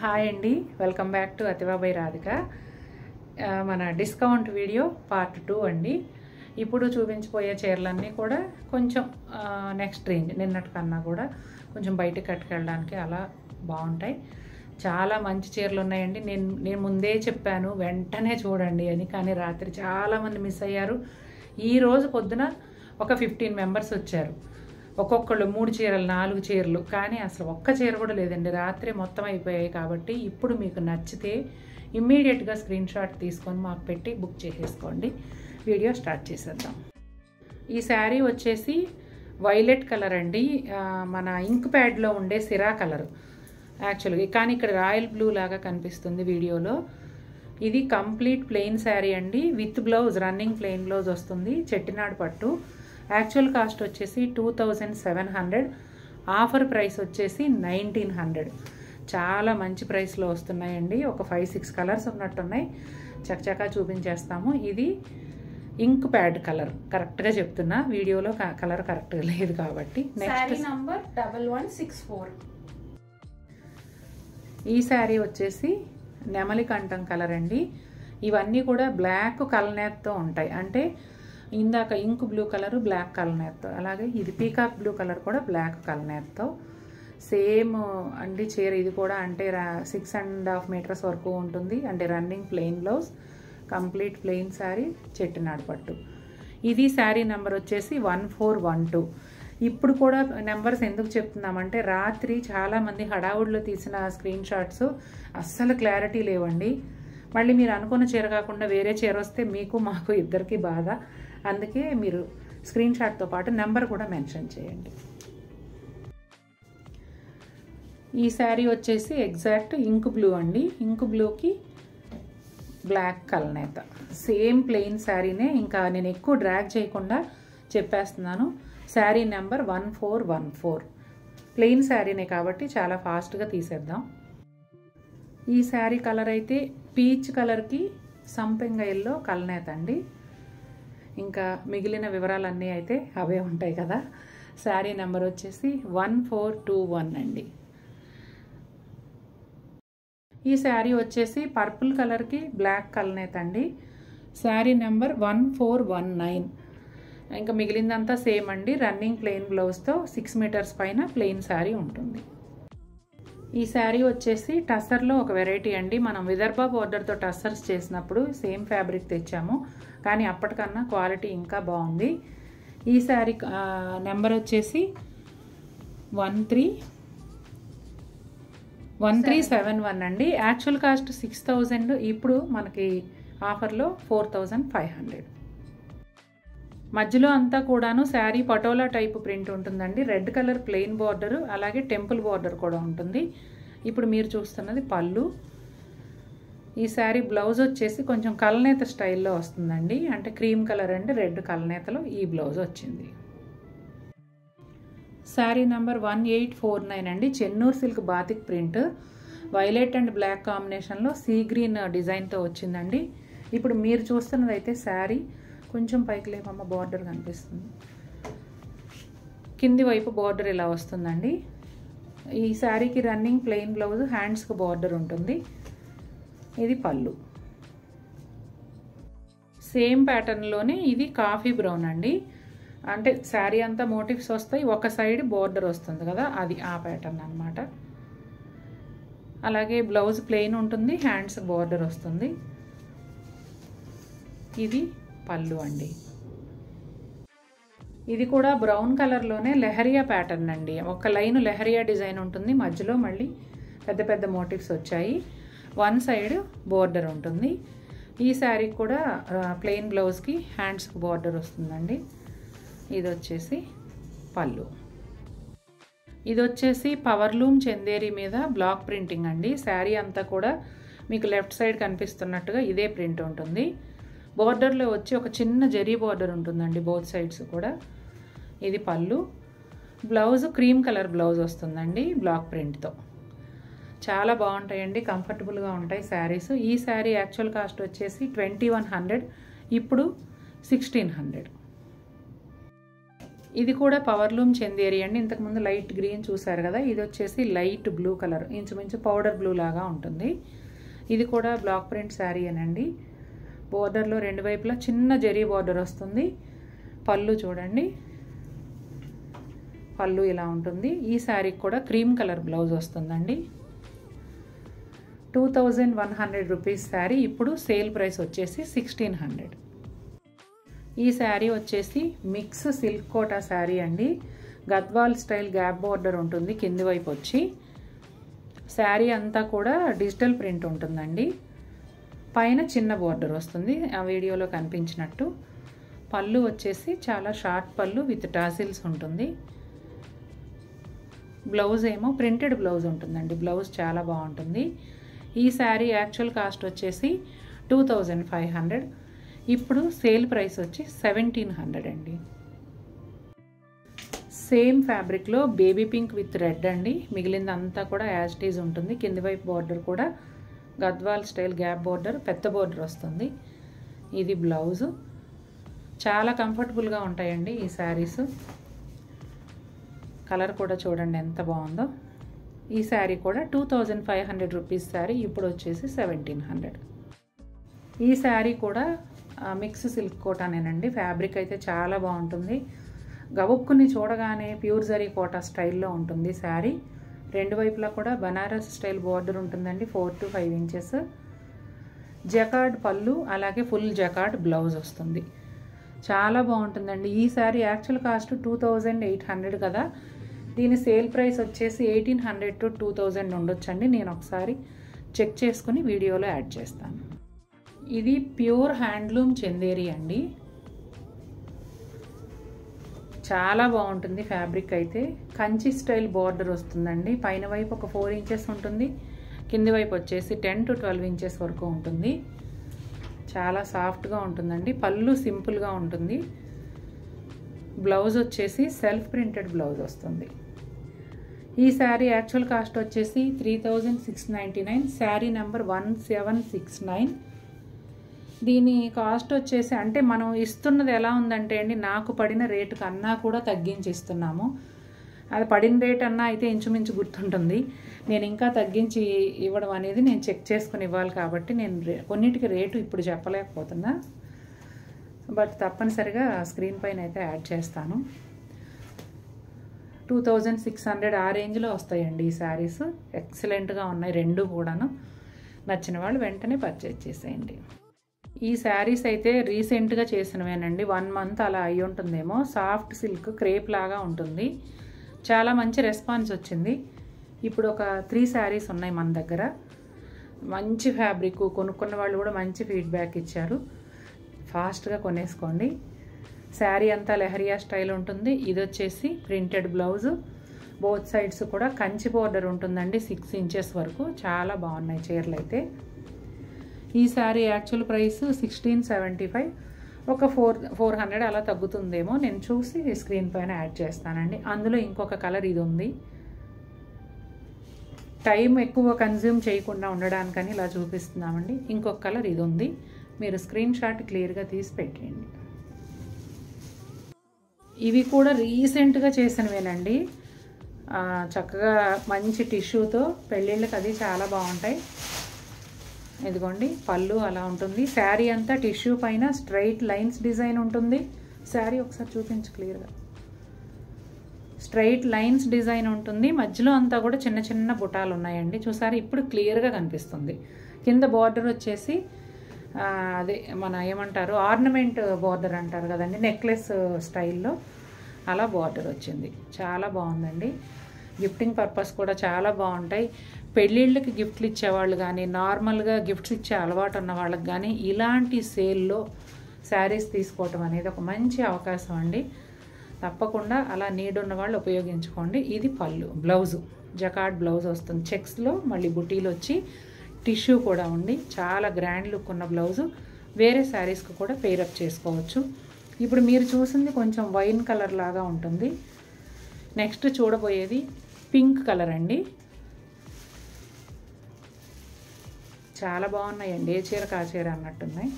Hi అండి, welcome back to Athiva by Radhika. మన discount video part 2 అండి. ఇప్పుడు చూపించిపోయే చీరలన్నీ కూడా కొంచెం నెక్స్ట్ రేంజ్, నిన్నటి కన్నా కూడా కొంచెం బయటకు కట్టుకెళ్ళడానికి అలా బాగుంటాయి. చాలా మంచి చీరలు ఉన్నాయండి. నేను ముందే చెప్పాను వెంటనే చూడండి అని, కానీ రాత్రి చాలామంది మిస్ అయ్యారు. ఈరోజు పొద్దున ఒక 15 మెంబర్స్ వచ్చారు. ఒక్కొక్కళ్ళు 3 చీరలు 4 చీరలు, కానీ అసలు ఒక్క చీర కూడా లేదండి. రాత్రి మొత్తం అయిపోయాయి. కాబట్టి ఇప్పుడు మీకు నచ్చితే ఇమ్మీడియట్గా స్క్రీన్ షాట్ తీసుకొని మాకు పెట్టి బుక్ చేసేసుకోండి. వీడియో స్టార్ట్ చేసేద్దాం. ఈ శారీ వచ్చేసి వైలెట్ కలర్ అండి, మన ఇంక్ ప్యాడ్లో ఉండే సిరా కలర్ యాక్చువల్గా, కానీ ఇక్కడ రాయల్ బ్లూ లాగా కనిపిస్తుంది వీడియోలో. ఇది కంప్లీట్ ప్లెయిన్ శారీ అండి, with blouse, running plain blouse వస్తుంది. చెట్టినాడు పట్టు. యాక్చువల్ కాస్ట్ వచ్చేసి 2700, ఆఫర్ ప్రైస్ వచ్చేసి 1900. చాలా మంచి ప్రైస్లో వస్తున్నాయండి. ఒక 5-6 కలర్స్ ఉన్నట్టున్నాయి, చకచకా చూపించేస్తాము. ఇది ఇంక్ ప్యాడ్ కలర్, కరెక్ట్గా చెప్తున్నా, వీడియోలో కలర్ కరెక్ట్గా లేదు కాబట్టి. Next number 1164. ఈ శారీ వచ్చేసి నెమలి కంఠం కలర్ అండి. ఇవన్నీ కూడా బ్లాక్ కలనేత్తో ఉంటాయి, అంటే ఇందాక ఇంక్ బ్లూ కలర్ బ్లాక్ కలనేత్తో, అలాగే ఇది పీకాక్ బ్లూ కలర్ కూడా బ్లాక్ కలనేత్తో సేమ్ అండి చీర. ఇది కూడా అంటే 6.5 మీటర్స్ వరకు ఉంటుంది, అంటే running plain blouse, complete plain sari, Chettinad పట్టు. ఇది శారీ నెంబర్ వచ్చేసి 1412. ఇప్పుడు కూడా నెంబర్స్ ఎందుకు చెప్తున్నామంటే, రాత్రి చాలామంది హడావుడిలో తీసిన స్క్రీన్ షాట్స్ అస్సలు క్లారిటీ లేవండి. మళ్ళీ మీరు అనుకున్న చీర కాకుండా వేరే చీర వస్తే మీకు మాకు ఇద్దరికి బాధ. అందుకే మీరు స్క్రీన్ షాట్తో పాటు నెంబర్ కూడా మెన్షన్ చేయండి. ఈ శారీ వచ్చేసి ఎగ్జాక్ట్ ఇంక్ బ్లూ అండి. ఇంక్ బ్లూకి బ్లాక్ కలనేత, సేమ్ ప్లెయిన్ శారీనే. ఇంకా నేను ఎక్కువ డ్రాగ్ చేయకుండా చెప్పేస్తున్నాను. శారీ నెంబర్ 1414, ప్లెయిన్ శారీనే కాబట్టి చాలా ఫాస్ట్గా తీసేద్దాం. ఈ శారీ కలర్ అయితే పీచ్ కలర్కి సంపెంగ ఎల్లో కలనేత అండి. ఇంకా మిగిలిన వివరాలన్నీ అయితే అవే ఉంటాయి కదా. శారీ నెంబర్ వచ్చేసి 1421 అండి. ఈ శారీ వచ్చేసి పర్పుల్ కలర్కి బ్లాక్ కలనేత అండి. శారీ నెంబర్ 1419. ఇంకా మిగిలిందంతా సేమ్ అండి, రన్నింగ్ ప్లెయిన్ బ్లౌజ్తో 6 మీటర్స్ పైన ప్లెయిన్ శారీ ఉంటుంది. ఈ శారీ వచ్చేసి టస్సర్లో ఒక వెరైటీ అండి. మనం విదర్భ బోర్డర్తో టస్సర్స్ చేసినప్పుడు సేమ్ ఫ్యాబ్రిక్ తెచ్చాము, కానీ అప్పటికన్నా క్వాలిటీ ఇంకా బాగుంది. ఈ శారీ నెంబర్ వచ్చేసి 1371 అండి. యాక్చువల్ కాస్ట్ 6000, ఇప్పుడు మనకి ఆఫర్లో 4500. మధ్యలో అంతా కూడాను శారీ పటోలా టైప్ ప్రింట్ ఉంటుందండి. రెడ్ కలర్ ప్లెయిన్ బార్డర్, అలాగే టెంపుల్ బార్డర్ కూడా ఉంటుంది. ఇప్పుడు మీరు చూస్తున్నది పళ్ళు. ఈ శారీ బ్లౌజ్ వచ్చేసి కొంచెం కలనేత స్టైల్లో వస్తుందండి, అంటే క్రీమ్ కలర్ అండ్ రెడ్ కలనేతలో ఈ బ్లౌజ్ వచ్చింది. శారీ నెంబర్ 1849 అండి. Chennur silk batik print, violet and black కాంబినేషన్లో సీ గ్రీన్ డిజైన్తో వచ్చిందండి. ఇప్పుడు మీరు చూస్తున్నది అయితే శారీ కొంచెం పైకి లేపమ్మ, బార్డర్ కనిపిస్తుంది. కింది వైపు బార్డర్ ఇలా వస్తుందండి. ఈ శారీకి రన్నింగ్ ప్లెయిన్ బ్లౌజ్, హ్యాండ్స్కి బార్డర్ ఉంటుంది. ఇది పళ్ళు. సేమ్ ప్యాటర్న్లోనే ఇది కాఫీ బ్రౌన్ అండి, అంటే శారీ అంతా మోటివ్స్ వస్తాయి, ఒక సైడ్ బార్డర్ వస్తుంది కదా, అది ఆ ప్యాటర్న్ అన్నమాట. అలాగే బ్లౌజ్ ప్లెయిన్ ఉంటుంది, హ్యాండ్స్ బార్డర్ వస్తుంది. ఇది పళ్ళు అండి. ఇది కూడా బ్రౌన్ కలర్లోనే లెహరియా ప్యాటర్న్ అండి. ఒక లైన్ లెహరియా డిజైన్ ఉంటుంది, మధ్యలో మళ్ళీ పెద్ద పెద్ద మోటివ్స్ వచ్చాయి, వన్ సైడ్ బోర్డర్ ఉంటుంది. ఈ శారీకి కూడా ప్లెయిన్ బ్లౌజ్కి హ్యాండ్స్కి బార్డర్ వస్తుందండి. ఇది వచ్చేసి పళ్ళు. ఇది వచ్చేసి పవర్లూమ్ చందేరి మీద బ్లాక్ ప్రింటింగ్ అండి. శారీ అంతా కూడా మీకు లెఫ్ట్ సైడ్ కనిపిస్తున్నట్టుగా ఇదే ప్రింట్ ఉంటుంది. బోర్డర్లో వచ్చి ఒక చిన్న జరీ బోర్డర్ ఉంటుందండి బోత్ సైడ్స్ కూడా. ఇది పళ్ళు. బ్లౌజ్ క్రీమ్ కలర్ బ్లౌజ్ వస్తుందండి బ్లాక్ ప్రింట్తో. చాలా బాగుంటాయండి, కంఫర్టబుల్గా ఉంటాయి శారీస్. ఈ శారీ యాక్చువల్ కాస్ట్ వచ్చేసి 2100, ఇప్పుడు 1600. ఇది కూడా పవర్లూమ్ చందేరి అండి. ఇంతకుముందు లైట్ గ్రీన్ చూసారు కదా, ఇది వచ్చేసి లైట్ బ్లూ కలర్, ఇంచుమించు పౌడర్ బ్లూ లాగా ఉంటుంది. ఇది కూడా బ్లాక్ ప్రింట్ శారీ అనండి. బోర్డర్లో రెండు వైపులా చిన్న జరీ బోర్డర్ వస్తుంది. పళ్ళు చూడండి, పళ్ళు ఇలా ఉంటుంది. ఈ శారీకి కూడా క్రీమ్ కలర్ బ్లౌజ్ వస్తుందండి. 2100 రూపీస్ శారీ. ఇప్పుడు సేల్ ప్రైస్ వచ్చేసి 1600. ఈ శారీ వచ్చేసి మిక్స్ సిల్క్ కోటా శారీ అండి. గద్వాల్ స్టైల్ గ్యాప్ బోర్డర్ ఉంటుంది కింది వైపు వచ్చి. శారీ అంతా కూడా డిజిటల్ ప్రింట్ ఉంటుందండి. పైన చిన్న బోర్డర్ వస్తుంది ఆ వీడియోలో కనిపించినట్టు. పళ్ళు వచ్చేసి చాలా షార్ట్ పళ్ళు విత్ టాసిల్స్ ఉంటుంది. బ్లౌజ్ ఏమో ప్రింటెడ్ బ్లౌజ్ ఉంటుందండి. బ్లౌజ్ చాలా బాగుంటుంది. ఈ శారీ యాక్చువల్ కాస్ట్ వచ్చేసి 2500. ఇప్పుడు సేల్ ప్రైస్ వచ్చి 1700 అండి. సేమ్ ఫ్యాబ్రిక్లో బేబీ పింక్ విత్ రెడ్ అండి. మిగిలిందంతా కూడా యాజ్ ఇట్ ఈజ్ ఉంటుంది. కింది వైపు బార్డర్ కూడా గద్వాల్ స్టైల్ గ్యాప్ బార్డర్, పెద్ద బార్డర్ వస్తుంది. ఇది బ్లౌజు. చాలా కంఫర్టబుల్గా ఉంటాయండి ఈ శారీస్. కలర్ కూడా చూడండి ఎంత బాగుందో. ఈ శారీ కూడా 2500 రూపీస్ శారీ. ఇప్పుడు వచ్చేసి 1700. ఈ శారీ కూడా మిక్స్ సిల్క్ కోటానేనండి. ఫ్యాబ్రిక్ అయితే చాలా బాగుంటుంది. గవుక్కుని చూడగానే ప్యూర్ జరీ కోటా స్టైల్లో ఉంటుంది శారీ. రెండు వైపులా కూడా బనారస్ స్టైల్ బార్డర్ ఉంటుందండి, 4 to 5 ఇంచెస్. జకార్డ్ పళ్ళు, అలాగే ఫుల్ జకార్డ్ బ్లౌజ్ వస్తుంది. చాలా బాగుంటుందండి. ఈ శారీ యాక్చువల్ కాస్ట్ 2800 కదా, దీని సేల్ ప్రైస్ వచ్చేసి 1800 to 2000 ఉండొచ్చండి. నేను ఒకసారి చెక్ చేసుకుని వీడియోలో యాడ్ చేస్తాను. ఇది ప్యూర్ హ్యాండ్లూమ్ చందేరి అండి. చాలా బాగుంటుంది ఫ్యాబ్రిక్ అయితే. కంచి స్టైల్ బార్డర్ వస్తుందండి. పైన వైపు ఒక 4 ఇంచెస్ ఉంటుంది, కింది వైపు వచ్చేసి 10 to 12 ఇంచెస్ వరకు ఉంటుంది. చాలా సాఫ్ట్గా ఉంటుందండి. పళ్ళు సింపుల్గా ఉంటుంది. బ్లౌజ్ వచ్చేసి సెల్ఫ్ ప్రింటెడ్ బ్లౌజ్ వస్తుంది. ఈ శారీ యాక్చువల్ కాస్ట్ వచ్చేసి 3699. శారీ నెంబర్ 1769. దీని కాస్ట్ వచ్చేసి, అంటే మనం ఇస్తున్నది ఎలా ఉందంటే అండి, నాకు పడిన రేటు కన్నా కూడా తగ్గించి ఇస్తున్నాము. అది పడిన రేట్ అన్నా అయితే ఇంచుమించు గుర్తుంటుంది. నేను ఇంకా తగ్గించి ఇవ్వడం అనేది నేను చెక్ చేసుకుని ఇవ్వాలి కాబట్టి నేను కొన్నిటికి రేటు ఇప్పుడు చెప్పలేకపోతున్నా. బట్ తప్పనిసరిగా స్క్రీన్ పైన అయితే యాడ్ చేస్తాను. 2600 ఆ రేంజ్లో వస్తాయండి ఈ శారీస్. ఎక్సలెంట్గా ఉన్నాయి రెండు కూడాను. నచ్చిన వాళ్ళు వెంటనే పర్చేజ్ చేసేయండి. ఈ శారీస్ అయితే రీసెంట్గా చేసినవేనండి. 1 month అలా అయి ఉంటుందేమో. సాఫ్ట్ సిల్క్ క్రేప్ లాగా ఉంటుంది. చాలా మంచి రెస్పాన్స్ వచ్చింది. ఇప్పుడు ఒక 3 శారీస్ ఉన్నాయి మన దగ్గర. మంచి ఫ్యాబ్రిక్, కొనుక్కున్న వాళ్ళు కూడా మంచి ఫీడ్బ్యాక్ ఇచ్చారు. ఫాస్ట్గా కొనేసుకోండి. శారీ అంతా లెహరియా స్టైల్ ఉంటుంది. ఇది వచ్చేసి ప్రింటెడ్ బ్లౌజు. బోత్ సైడ్స్ కూడా కంచి బోర్డర్ ఉంటుందండి 6 ఇంచెస్ వరకు. చాలా బాగున్నాయి చీరలు అయితే. ఈ శారీ యాక్చువల్ ప్రైస్ 1675. ఒక 400 అలా తగ్గుతుందేమో. నేను చూసి స్క్రీన్ పైన యాడ్ చేస్తానండి. అందులో ఇంకొక కలర్ ఇది ఉంది. టైం ఎక్కువ కన్జ్యూమ్ చేయకుండా ఉండడానికని ఇలా చూపిస్తున్నామండి. ఇంకొక కలర్ ఇది ఉంది. మీరు స్క్రీన్ షాట్ క్లియర్గా తీసి పెట్టండి. ఇవి కూడా రీసెంట్గా చేసినవేనండి. చక్కగా మంచి టిష్యూతో పెళ్ళిళ్ళకి అది చాలా బాగుంటాయి. ఇదిగోండి పళ్ళు అలా ఉంటుంది. శారీ అంతా టిష్యూ పైన స్ట్రైట్ లైన్స్ డిజైన్ ఉంటుంది. శారీ ఒకసారి చూపించు క్లియర్గా. స్ట్రైట్ లైన్స్ డిజైన్ ఉంటుంది. మధ్యలో అంతా కూడా చిన్న చిన్న బుటాలు ఉన్నాయండి. చూసారు, ఇప్పుడు క్లియర్గా కనిపిస్తుంది. కింద బార్డర్ వచ్చేసి అదే మన ఏమంటారు, ఆర్నమెంట్ బార్డర్ అంటారు కదండి, నెక్లెస్ స్టైల్లో అలా బార్డర్ వచ్చింది. చాలా బాగుందండి. గిఫ్టింగ్ పర్పస్ కూడా చాలా బాగుంటాయి. పెళ్ళిళ్ళకి గిఫ్ట్లు ఇచ్చేవాళ్ళు కానీ, నార్మల్గా గిఫ్ట్స్ ఇచ్చే అలవాటు ఉన్న వాళ్ళకి కానీ ఇలాంటి సేల్లో శారీస్ తీసుకోవటం అనేది ఒక మంచి అవకాశం అండి. తప్పకుండా అలా నీడ్ ఉన్న వాళ్ళు ఉపయోగించుకోండి. ఇది పళ్ళు. బ్లౌజు జకార్డ్ బ్లౌజ్ వస్తుంది. చెక్స్లో మళ్ళీ బుటీలు వచ్చి టిష్యూ కూడా ఉండి చాలా గ్రాండ్ లుక్ ఉన్న బ్లౌజు. వేరే శారీస్కి కూడా పేరప్ చేసుకోవచ్చు. ఇప్పుడు మీరు చూసింది కొంచెం వైన్ కలర్ లాగా ఉంటుంది. నెక్స్ట్ చూడబోయేది పింక్ కలర్ అండి. చాలా బాగున్నాయండి. ఏ చీర కా చీర అన్నట్టున్నాయి.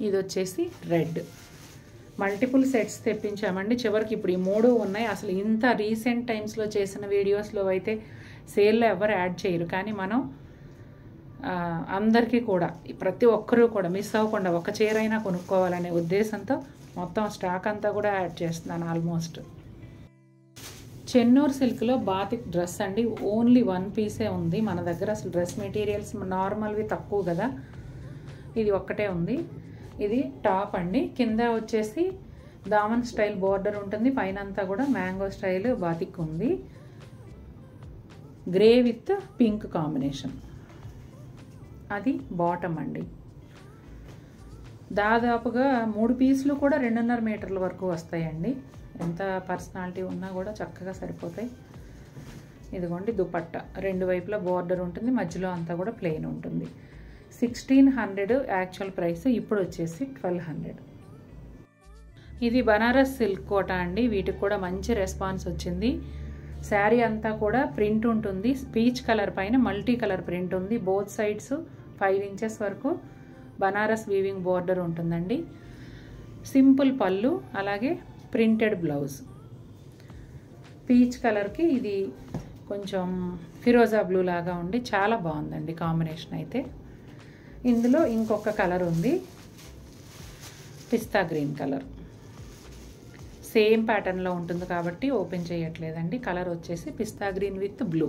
ఇది వచ్చేసి రెడ్. Multiple sets తెప్పించామండి. చివరికి ఇప్పుడు ఈ 3 ఉన్నాయి. అసలు ఇంత రీసెంట్ టైమ్స్లో చేసిన వీడియోస్లో అయితే సేల్లో ఎవరు యాడ్ చేయరు, కానీ మనం అందరికీ కూడా ప్రతి ఒక్కరూ కూడా మిస్ అవ్వకుండా ఒక చీర అయినా కొనుక్కోవాలనే ఉద్దేశంతో మొత్తం స్టాక్ అంతా కూడా యాడ్ చేస్తున్నాను ఆల్మోస్ట్. చెన్నూరు సిల్క్లో బాతిక్ డ్రెస్ అండి. ఓన్లీ 1 పీసే ఉంది మన దగ్గర. అసలు డ్రెస్ మెటీరియల్స్ నార్మల్వి తక్కువ కదా, ఇది ఒక్కటే ఉంది. ఇది టాప్ అండి. కింద వచ్చేసి దామన్ స్టైల్ బోర్డర్ ఉంటుంది, పైన అంతా కూడా మ్యాంగో స్టైల్ బాతిక్ ఉంది. Grey with pink combination. అది బాటమ్ అండి. దాదాపుగా 3 పీసులు కూడా 2.5 మీటర్ల వరకు వస్తాయండి. ఎంత పర్సనాలిటీ ఉన్నా కూడా చక్కగా సరిపోతాయి. ఇదిగోండి దుపట్టా, 2 వైపులా బోర్డర్ ఉంటుంది, మధ్యలో అంతా కూడా ప్లెయిన్ ఉంటుంది. 1600 యాక్చువల్ ప్రైస్, ఇప్పుడు వచ్చేసి 1200. ఇది బనారస్ సిల్క్ కోట అండి. వీటికి కూడా మంచి రెస్పాన్స్ వచ్చింది. శారీ అంతా కూడా ప్రింట్ ఉంటుంది, పీచ్ కలర్ పైన మల్టీ కలర్ ప్రింట్ ఉంది. బోత్ సైడ్స్ 5 ఇంచెస్ వరకు బనారస్ వీవింగ్ బోర్డర్ ఉంటుందండి. సింపుల్ పళ్ళు, అలాగే ప్రింటెడ్ బ్లౌజ్. పీచ్ కలర్కి ఇది కొంచెం ఫిరోజా బ్లూ లాగా ఉండి చాలా బాగుందండి కాంబినేషన్ అయితే. ఇందులో ఇంకొక కలర్ ఉంది, పిస్తా గ్రీన్ కలర్. సేమ్ ప్యాటర్న్లో ఉంటుంది కాబట్టి ఓపెన్ చేయట్లేదండి. కలర్ వచ్చేసి పిస్తా గ్రీన్ విత్ బ్లూ.